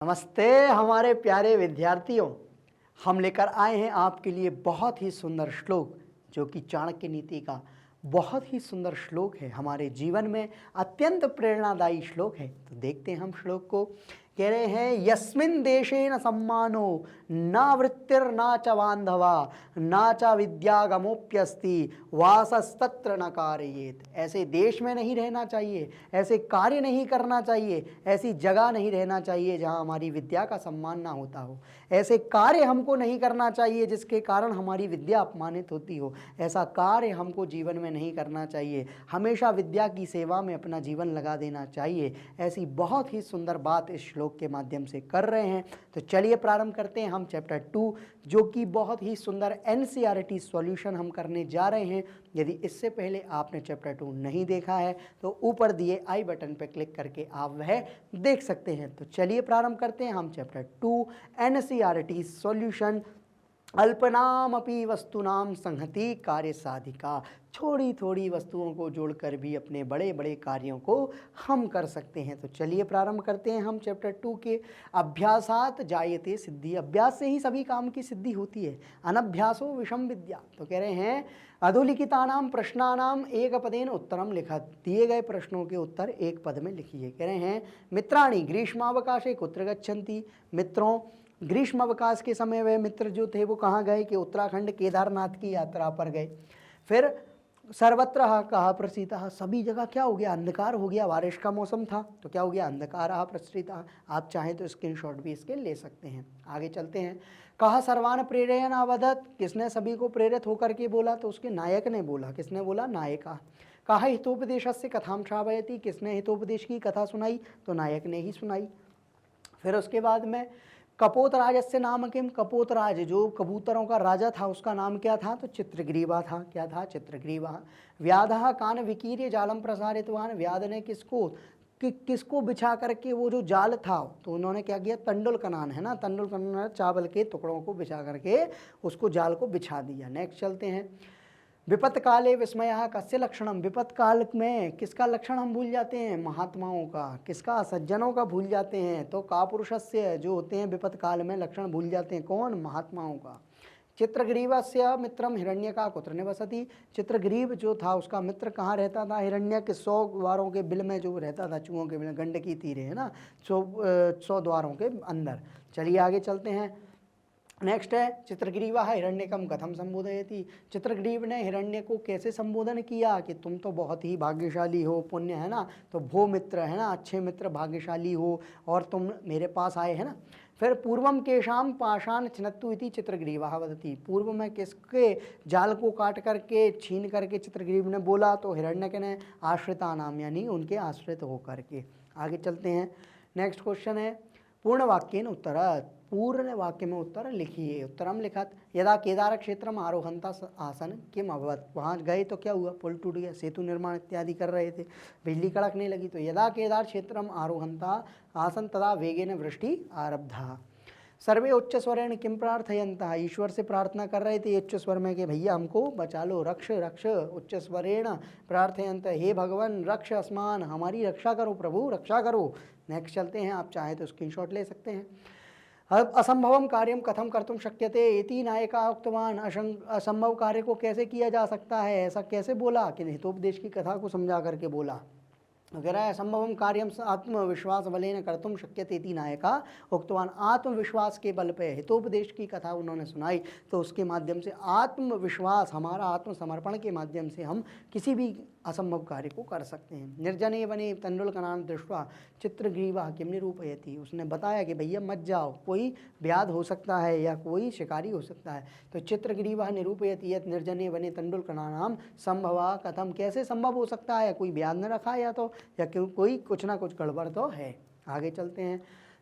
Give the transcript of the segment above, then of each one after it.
नमस्ते हमारे प्यारे विद्यार्थियों। हम लेकर आए हैं आपके लिए बहुत ही सुंदर श्लोक, जो कि चाणक्य नीति का बहुत ही सुंदर श्लोक है। हमारे जीवन में अत्यंत प्रेरणादायी श्लोक है। तो देखते हैं हम श्लोक को। कह रहे हैं, यस्मिन् देशेन सम्मानो न वृत्तिर्न च बांधवा न च विद्यागमोप्यस्ति वासस्तत्र न कारयेत। ऐसे देश में नहीं रहना चाहिए, ऐसे कार्य नहीं करना चाहिए, ऐसी जगह नहीं रहना चाहिए जहां हमारी विद्या का सम्मान ना होता हो। ऐसे कार्य हमको नहीं करना चाहिए जिसके कारण हमारी विद्या अपमानित होती हो। ऐसा कार्य हमको जीवन में नहीं करना चाहिए। हमेशा विद्या की सेवा में अपना जीवन लगा देना चाहिए। ऐसी बहुत ही सुंदर बात इस श्लोक के माध्यम से कर रहे हैं। तो चलिए प्रारंभ करते हैं हम चैप्टर 2, जो कि बहुत ही सुंदर एनसीईआरटी सॉल्यूशन हम करने जा रहे हैं। यदि इससे पहले आपने चैप्टर 2 नहीं देखा है तो ऊपर दिए आई बटन पर क्लिक करके आप वह देख सकते हैं। तो चलिए प्रारंभ करते हैं हम चैप्टर 2 एनसीईआरटी सॉल्यूशन। अल्पनाम अपि वस्तुनाम संहति कार्य साधिका। थोड़ी थोड़ी वस्तुओं को जोड़कर भी अपने बड़े बड़े कार्यों को हम कर सकते हैं। तो चलिए प्रारंभ करते हैं हम चैप्टर 2 के। अभ्यासात जायते सिद्धि। अभ्यास से ही सभी काम की सिद्धि होती है। अनभ्यासो विषम विद्या। तो कह रहे हैं, अधोलिखितानाम प्रश्नानाम एक पदेन उत्तरम लिखत। दिए गए प्रश्नों के उत्तर एक पद में लिखिए। कह रहे हैं, मित्राणि ग्रीष्मावकाशे कुत्र गच्छन्ति। मित्रों, ग्रीष्म अवकाश के समय वे मित्र जो थे वो कहाँ गए कि उत्तराखंड केदारनाथ की यात्रा पर गए। फिर सर्वत्र कहा प्रसीता। सभी जगह क्या हो गया, अंधकार हो गया। बारिश का मौसम था तो क्या हो गया, अंधकार प्रसृता। आप चाहें तो स्क्रीनशॉट भी इसके ले सकते हैं। आगे चलते हैं। कहा सर्वान प्रेरयन अवदत। किसने सभी को प्रेरित होकर के बोला, तो उसके नायक ने बोला। किसने बोला, नायिका। कहा हितोपदेशस्य कथाम श्रावयति। किसने हितोपदेश की कथा सुनाई, तो नायक ने ही सुनाई। फिर उसके बाद में कपोतराजस्य नाम किम। कपोतराज जो कबूतरों का राजा था उसका नाम क्या था, तो चित्रग्रीवा था। क्या था, चित्रग्रीवा। व्याधः कान विकीर्य जालम प्रसारितवान। व्याध ने किसको बिछा करके वो जो जाल था, तो उन्होंने क्या किया, तंडुल कनान है ना, तंडुल कनान चावल के टुकड़ों को बिछा करके उसको जाल को बिछा दिया। नेक्स्ट चलते हैं। विपत काले विस्मय कस्य लक्षणम। विपत काल में किसका लक्षण हम भूल जाते हैं, महात्माओं का। किसका, सज्जनों का भूल जाते हैं। तो कापुरुषस्य जो होते हैं विपत काल में लक्षण भूल जाते हैं। कौन, महात्माओं का। चित्रग्रीवस्य मित्रम हिरण्यका कुत्र निवसति। चित्रग्रीव जो था उसका मित्र कहाँ रहता था, हिरण्यक 100 द्वारों के बिल में जो रहता था, चूहों के बिल, गंडकी तीरे है ना, 100 द्वारों के अंदर। चलिए आगे चलते हैं। नेक्स्ट है, चित्रग्रीवा हिरण्यकम कथम संबोधयति। चित्रग्रीव ने हिरण्य को कैसे संबोधन किया कि तुम तो बहुत ही भाग्यशाली हो, पुण्य है ना, तो भो मित्र है ना, अच्छे मित्र, भाग्यशाली हो और तुम मेरे पास आए है ना। फिर पूर्वम केशाम पाषाण छिनत्तु इति चित्रग्रीवा वदति। पूर्व में किसके जाल को काट करके छीन करके चित्रग्रीव ने बोला, तो हिरण्यक ने आश्रिता नाम, यानी उनके आश्रित होकर के। आगे चलते हैं। नेक्स्ट क्वेश्चन है, पूर्ण वाक्येन उत्तर। पूर्ण वाक्य में उत्तर लिखिए। उत्तरम लिखत। यदा केदार क्षेत्रम आरोहंता आसन किम अभवत। वहाँ गए तो क्या हुआ, पुल टूट गया, सेतु निर्माण इत्यादि कर रहे थे, बिजली कड़कने लगी। तो यदा केदार क्षेत्रम आरोहंता आसन तदा वेगेन वृष्टि आरब्धा। सर्वे उच्च स्वरेण किम प्रार्थयंता। ईश्वर से प्रार्थना कर रहे थे उच्च स्वर में कि भैया हमको बचा लो, रक्ष रक्ष। उच्च स्वरेण प्रार्थयंत, हे भगवान रक्ष अस्मान, हमारी रक्षा करो प्रभु, रक्षा करो। नेक्स्ट चलते हैं, आप चाहें तो स्क्रीनशॉट ले सकते हैं। असंभवम कार्यम कथम कर्तुम शक्यते इति नायका उक्तवान। असंभव कार्य को कैसे किया जा सकता है, ऐसा कैसे बोला कि हितोपदेश की कथा को समझा करके बोला। कह रहा है, असंभवम कार्यम आत्मविश्वास बलेन कर्तुम शक्यते इति नायका उक्तवान। आत्मविश्वास के बल पे हितोपदेश की कथा उन्होंने सुनाई, तो उसके माध्यम से आत्मविश्वास, हमारा आत्मसमर्पण के माध्यम से हम किसी भी असंभव कार्य को कर सकते हैं। निर्जने वने तंडुलकनान दृष्ट्वा चित्रग्रीवा किम निरूपयति। उसने बताया कि भैया मत जाओ, कोई व्याध हो सकता है या कोई शिकारी हो सकता है। तो चित्रग्रीवा निरूपयति यत् निर्जने वने तंडुलकनानाम संभवा कथम। कैसे संभव हो सकता है, कोई व्याध न रखा या तो, या कोई कुछ ना कुछ गड़बड़ तो है। आगे चलते हैं।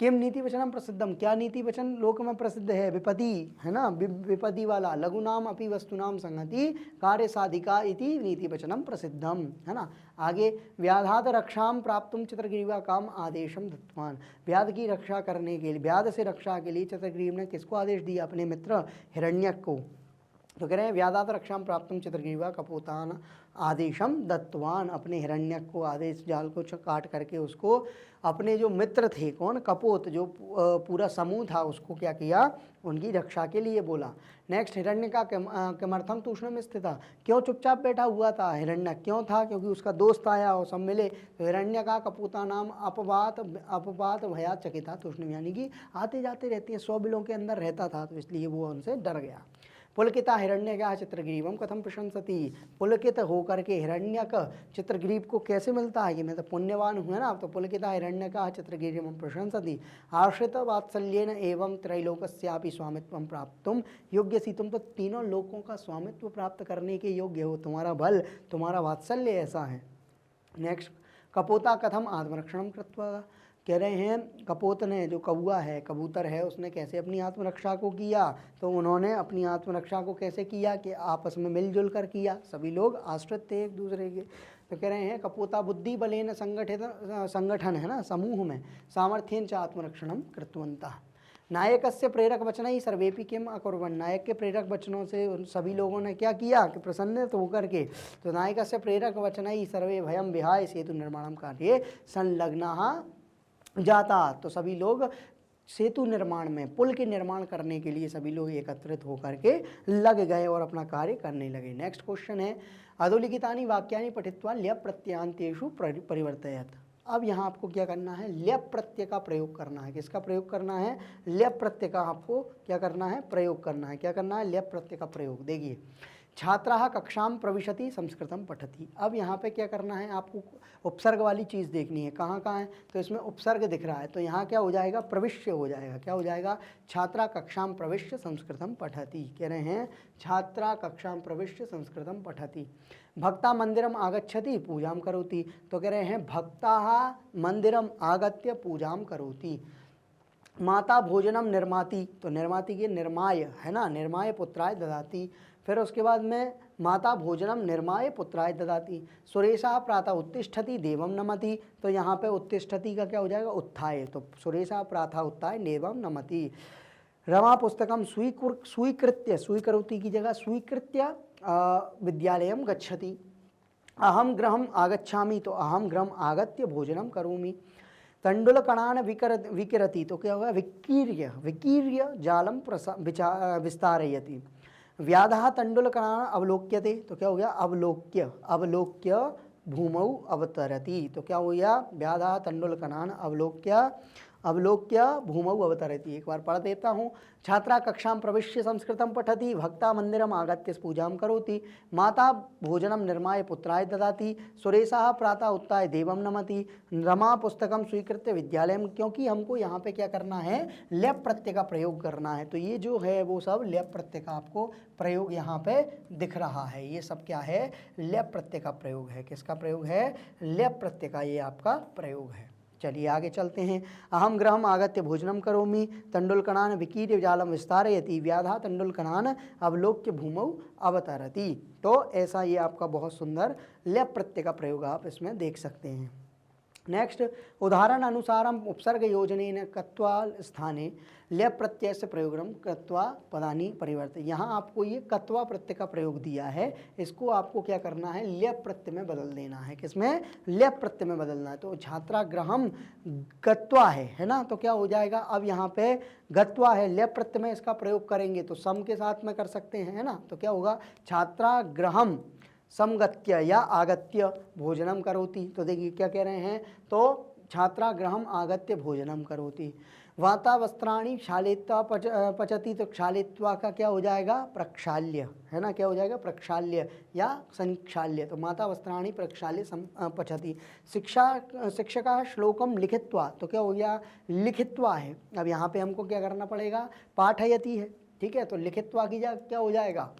किम नीति वचनम प्रसिद्धम। क्या नीति वचन लोक में प्रसिद्ध है, विपदी है ना, विपदी वाला। लघुनाम अपि वस्तुनाम संगति कार्य साधिका इति नीति वचनम प्रसिद्धम है ना। आगे, व्याधात रक्षाम प्राप्तुम चित्रग्रीवा काम आदेशम दत्तवान। व्याध की रक्षा करने के लिए, व्याध से रक्षा के लिए चित्रग्रीव ने किसको आदेश दिया, अपने मित्र हिरण्यक को। तो कह रहे हैं व्याधात रक्षाम प्राप्तम चित्रग्रीवा कपोतान आदेशम दत्तवान, अपने हिरण्यक को आदेश जाल को काट करके उसको अपने जो मित्र थे, कौन, कपोत, जो पूरा समूह था, उसको क्या किया, उनकी रक्षा के लिए बोला। नेक्स्ट, हिरण्य का किमर्थम तूष्णीम स्थिता, क्यों चुपचाप बैठा हुआ था हिरण्य, क्यों था, क्योंकि उसका दोस्त आया और सब मिले। तो हिरण्य का कपूता नाम अपवात भया चकिता तूष्णीम, यानी कि आते जाते रहती है, 100 बिलों के अंदर रहता था, तो इसलिए वो उनसे डर गया। पुलकिता हिरण्यक चित्रग्रीवम कथम प्रशंसति, पुलकित होकर के हिरण्यक चित्रग्रीव को कैसे मिलता है कि मैं तो पुण्यवान हूँ, है ना। तो पुलकिता हिरण्यक चित्रग्रीवम प्रशंसति आश्रित वात्सल्येन एवं त्रैलोकस्यापि स्वामित्वं प्राप्तुम योग्यसी, तुम तो तीनों लोकों का स्वामित्व प्राप्त करने के योग्य हो, तुम्हारा बल, तुम्हारा वात्सल्य ऐसा है। नेक्स्ट, कपोता कथम आत्मरक्षणम कृत्वा, कह रहे हैं कपोत ने, जो कौआ है, कबूतर है, उसने कैसे अपनी आत्मरक्षा को किया। तो उन्होंने अपनी आत्मरक्षा को कैसे किया कि आपस में मिलजुल कर किया, सभी लोग आश्रित थे एक दूसरे के। तो कह रहे हैं कपोता बुद्धि बलेन संगठन, है ना, समूह में सामर्थ्येन च आत्मरक्षणम कृतवन्तः। नायकस्य प्रेरक वचन ही सर्वेपि किम अकुर्वन्, नायक के प्रेरक वचनों से उन सभी लोगों ने क्या किया कि प्रसन्नित होकर के। तो नायकस्य प्रेरक वचन ही सर्वे भयं विहाय सेतु निर्माणम कार्ये संलग्नाः जाता, तो सभी लोग सेतु निर्माण में, पुल के निर्माण करने के लिए सभी लोग एकत्रित होकर के लग गए और अपना कार्य करने लगे। नेक्स्ट क्वेश्चन है अधोलिखितानि वाक्यानि पठित्वा ल्यप प्रत्ययान्तेषु परिवर्तयत। अब यहाँ आपको क्या करना है, ल्यप प्रत्यय का प्रयोग करना है। किसका प्रयोग करना है, ल्यप प्रत्यय का आपको क्या करना है, प्रयोग करना है। क्या करना है, ल्यप प्रत्यय का प्रयोग। देखिए, छात्राः कक्षाम प्रविशति संस्कृतम पठति। अब यहाँ पे क्या करना है, आपको उपसर्ग वाली चीज़ देखनी है, कहाँ कहाँ है, तो इसमें उपसर्ग दिख रहा है, तो यहाँ क्या हो जाएगा, प्रविश्य हो जाएगा। क्या हो जाएगा, छात्रा कक्षाम प्रविश्य संस्कृतम पठति। कह रहे हैं छात्रा कक्षाम प्रविश्य संस्कृतम पठति। भक्ता मंदिरम आगच्छति पूजाम करोति, तो कह रहे हैं भक्ता मंदिरम आगत्य पूजाम करोति। माता भोजनम निर्माति, तो निर्माति के निर्माय, है ना, निर्माय पुत्राय ददाति। फिर उसके बाद में माता भोजनम निर्माय पुत्राय ददाति। सुरेशा प्रातः उत्तिष्ठति देवम नमति, तो यहाँ पे उत्तिष्ठति का क्या हो जाएगा, उत्थाय, तो सुरेशा प्रातः उत्थाय देवम नमति। रमा पुस्तकम स्वीकृत्य, स्वीकरोति की जगह स्वीकृत्य विद्यालयम गच्छति। अहम गृहम आगच्छामि, तो अहम गृहम आगत्य भोजनम करोमि। तंडुलकणान विकिरति, तो क्या होगा, विकीर्य जालम विस्तारयति। व्याधः तंडुलकणान अवलोक्यते, तो क्या हो गया, अवलोक्य भूमौ अवतरति, तो क्या हो गया, व्याधः तंडुलकणान अवलोक्य भूमौ अवतरति। एक बार पढ़ देता हूँ। छात्रा कक्षां प्रविश्य संस्कृतं पठति, भक्ता मंदिरम आगत्य पूजां करोति, माता भोजनम निर्माय पुत्राय ददाति, सुरेशः प्रातः उत्थाय देवम नमति, रमा पुस्तकम स्वीकृत्य विद्यालयम। क्योंकि हमको यहाँ पे क्या करना है, ल्यप प्रत्यय का प्रयोग करना है, तो ये जो है वो सब ल्यप प्रत्यय का आपको प्रयोग यहाँ पे दिख रहा है। ये सब क्या है, ल्यप प्रत्यय का प्रयोग है। किसका प्रयोग है, ल्यप प्रत्यय का ये आपका प्रयोग है। चलिए आगे चलते हैं। अहम गृहम आगत्य भोजनम करोमि, तंडुलकणान विकीर्य जालम विस्तारयति, व्याधा तंडुलकणान अवलोक्य भूमौ अवतरति। तो ऐसा ये आपका बहुत सुंदर ल्यप प्रत्यय का प्रयोग आप इसमें देख सकते हैं। नेक्स्ट, उदाहरण अनुसारम उपसर्ग योजनेन कत्वा स्थाने ल्यप प्रत्यय से प्रयोगम कत्वा पदानि परिवर्तय। यहाँ आपको ये कत्वा प्रत्यय का प्रयोग दिया है, इसको आपको क्या करना है, ल्यप प्रत्यय में बदल देना है। किसमें, ल्यप प्रत्यय में बदलना है। तो छात्रा गृहम गत्वा है ना, तो क्या हो जाएगा, अब यहाँ पे गत्वा है, ल्यप प्रत्यय में इसका प्रयोग करेंगे तो सम के साथ में कर सकते हैं, है ना। तो क्या होगा, छात्रा गृहम समगत्य या आगत्य भोजनम करोति। तो देखिए क्या कह रहे हैं, तो छात्रा गृहम आगत्य भोजनम करोति। वाता वस्त्राणि क्षालित्वा पचति, तो क्षालित्वा का क्या हो जाएगा, प्रक्षाल्य, है ना, क्या हो जाएगा, प्रक्षाल्य या संक्षाल्य। तो माता वस्त्राणि प्रक्षाल्य पचति। शिक्षका श्लोकम लिखित्वा, तो क्या हो गया, लिखित्वा है। अब यहाँ पे हमको क्या करना पड़ेगा, पाठयति है, ठीक है, तो लिखित्वा की क्या हो जाएगा,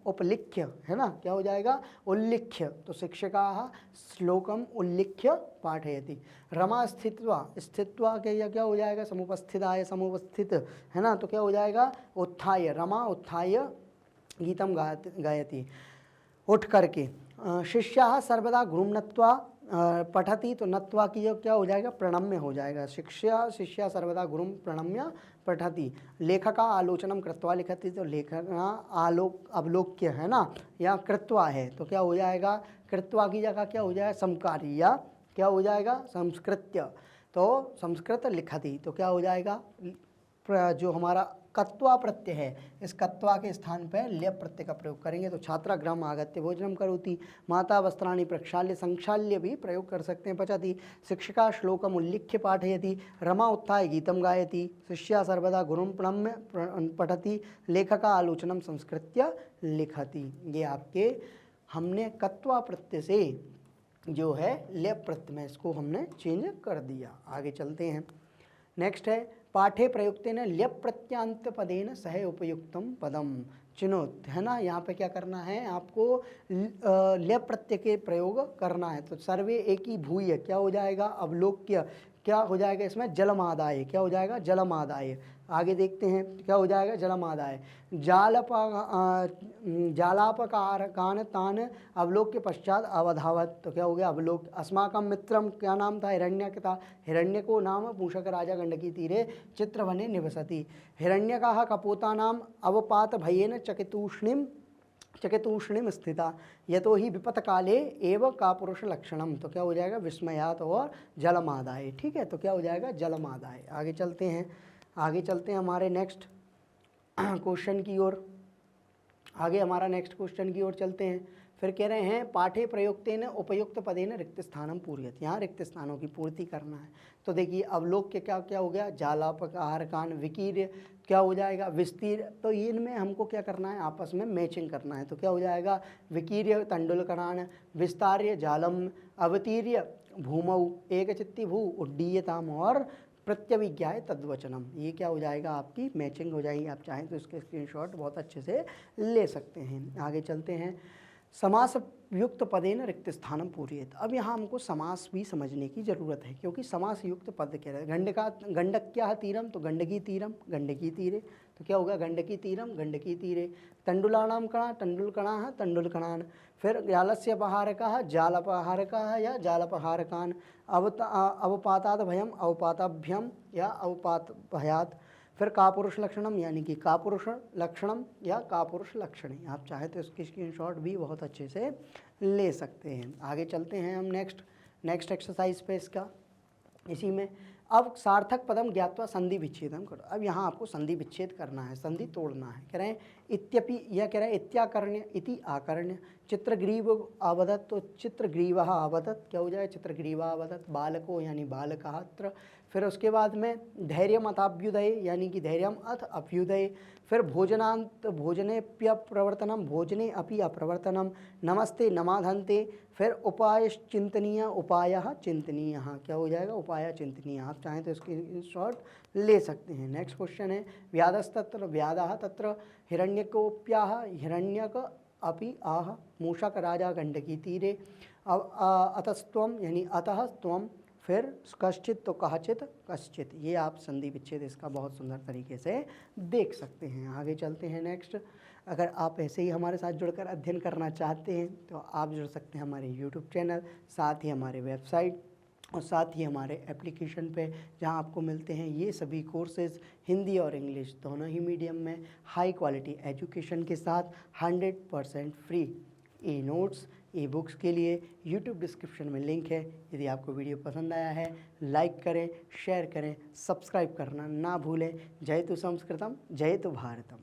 उपलिख्य, है ना, क्या हो जाएगा, उल्लिख्य। तो शिक्षका श्लोकम उल्लिख्य पाठयति। रमा स्थित्वा के क्या हो जाएगा, समुपस्थिताय समुपस्थित, है ना, तो क्या हो जाएगा, उत्थाय, रमा उत्थाय गीतम गायति, उठ करके। शिष्याः सर्वदा गृह्णत्वा पठति तो नत्वा की जो क्या हो जाएगा, प्रणम्य हो जाएगा। शिष्या सर्वदा गुरुम प्रणम्य पठति। लेखका आलोचनम कृत्वा लिखति तो लेखना अवलोक्य है ना, या कृत्वा है तो क्या हो जाएगा, कृत्वा की जगह क्या हो जाएगा, समकारी, या क्या हो जाएगा, संस्कृत्य। तो संस्कृत लिखति तो क्या हो जाएगा, जो हमारा कत्वा प्रत्यय है, इस कत्वा के स्थान पर ल्य प्रत्यय का प्रयोग करेंगे। तो छात्रा गृहम आगत्य भोजनम करोति, माता वस्त्राणि प्रक्षाल्य, संक्षाल्य भी प्रयोग कर सकते हैं। पचति, शिक्षिका श्लोकम उल्लिख्य पाठयति, रमा उत्थाय गीतम गायति, शिष्या सर्वदा गुरुम प्रणम्य पठति, लेखका आलोचनम संस्कृत्य लिखति। ये आपके हमने कत्वा प्रत्यय से जो है ल्य प्रत्यय में इसको हमने चेंज कर दिया। आगे चलते हैं। नेक्स्ट है पाठे प्रयुक्तेन ल्य प्रत्यांत पदेन सह उपयुक्तम पदम चिनोत, है ना। यहाँ पे क्या करना है, आपको ल्य प्रत्यय के प्रयोग करना है। तो सर्वे एक ही भूय क्या हो जाएगा, अवलोक्य क्या हो जाएगा, इसमें जलमादाय क्या हो जाएगा, जलमादाय। आगे देखते हैं क्या हो जाएगा, जलमादाय। जालापकारकान तान अवलोक्य पश्चात अवधावत तो क्या हो गया, अवलोक। अस्माकं मित्रम क्या नाम था, हिरण्यक था। हिरण्यको नाम मूषक राजा गंडकी तीरे चित्रवने निवसति। हिरण्यकः कपोतानाम अवपात भयेन चकितूष्णिम स्थिता यतो ही विपत काले एव का पुरुष लक्षणम तो क्या हो जाएगा, विस्मयात और जलमादाय। ठीक है, तो क्या हो जाएगा, जलमादाय। आगे चलते हैं, आगे चलते हैं हमारे नेक्स्ट क्वेश्चन की ओर। आगे हमारा नेक्स्ट क्वेश्चन की ओर चलते हैं। फिर कह रहे हैं पाठे प्रयुक्तेन उपयुक्त पदेन रिक्त स्थानम पूर्यत, यहाँ रिक्त स्थानों की पूर्ति करना है। तो देखिए अवलोक्य क्या क्या हो गया, जालापकारकान, विकीर्य क्या हो जाएगा, विस्तीर। तो इनमें हमको क्या करना है, आपस में मैचिंग करना है। तो क्या हो जाएगा, विकीर्य तंडुलकणान, विस्तार्य जालम, अवतीर्य भूमौ, एकचित्ती भू उड्डीयताम और प्रत्यविज्ञाय तद्वचनम। ये क्या हो जाएगा, आपकी मैचिंग हो जाएगी। आप चाहें तो इसके स्क्रीनशॉट बहुत अच्छे से ले सकते हैं। आगे चलते हैं। समास युक्त पदेन रिक्त स्थानम पूर्येत। अब यहाँ हमको समास भी समझने की जरूरत है, क्योंकि समास युक्त पद कह रहे हैं। गंडक्या तीरम तो गंडकी तीरम, गंडकी तीरे तो क्या होगा, गंडकी तीरम, गंडकी तीरे। तंडुलानाम कणा, तंडुलकणा, तंडुलकणान। फिर जालस्य पहारकः, जालपहारकः या जालपहारकान। अवपाताद भयम, अवपाताभ्यम या अवपात भयात। फिर कापुरुष लक्षणम यानी कि कापुरुष लक्षणम या कापुरुष लक्षणी। आप चाहे तो इसकी स्क्रीनशॉट भी बहुत अच्छे से ले सकते हैं। आगे चलते हैं हम नेक्स्ट एक्सरसाइज पे इसका, इसी में। अब सार्थक पदम ज्ञात्वा संधि विच्छेदम करो। अब यहाँ आपको संधि विच्छेद करना है, संधि तोड़ना है। कह रहे हैं इत्यपि, यह कह रहे हैं इत्याकर्ण्य इति आकर्ण्य। चित्रग्रीव अवदत तो चित्रग्रीव अवदत क्या हो जाए, चित्रग्रीवा अवदत। बालको यानी बालकात्र। फिर उसके बाद में धैर्यम अथाभ्युदय यानी कि धैर्यम अथ अभ्युदय। फिर भोजनांत भोजनेप्य प्रवर्तनम, भोजने अपि अप्रवर्तनम। नमस्ते नमाधन्ते। फिर उपाय चिंतनीय, उपाय चिंतनीय क्या हो जाएगा, उपाय चिंतनीय। आप चाहें तो इसकी शॉर्ट ले सकते हैं। नेक्स्ट क्वेश्चन है व्याधस्तत्र व्याधः तत्र हिरण्यकोप्याः हिरण्यक अपि आह मूषक राजा गंडकी तीरे। अतस्त्वम यानी अतः त्वम। फिर कश्चित तो कहचित कश्चित। ये आप संधि विच्छेद इसका बहुत सुंदर तरीके से देख सकते हैं। आगे चलते हैं नेक्स्ट। अगर आप ऐसे ही हमारे साथ जुड़कर अध्ययन करना चाहते हैं तो आप जुड़ सकते हैं हमारे यूट्यूब चैनल, साथ ही हमारे वेबसाइट और साथ ही हमारे एप्लीकेशन पे, जहां आपको मिलते हैं ये सभी कोर्सेज़ हिंदी और इंग्लिश दोनों ही मीडियम में हाई क्वालिटी एजुकेशन के साथ 100% free. E notes, e books के लिए यूट्यूब डिस्क्रिप्शन में लिंक है। यदि आपको वीडियो पसंद आया है लाइक करें, शेयर करें, सब्सक्राइब करना ना भूलें। जय तु संस्कृतम, जय तु भारतम।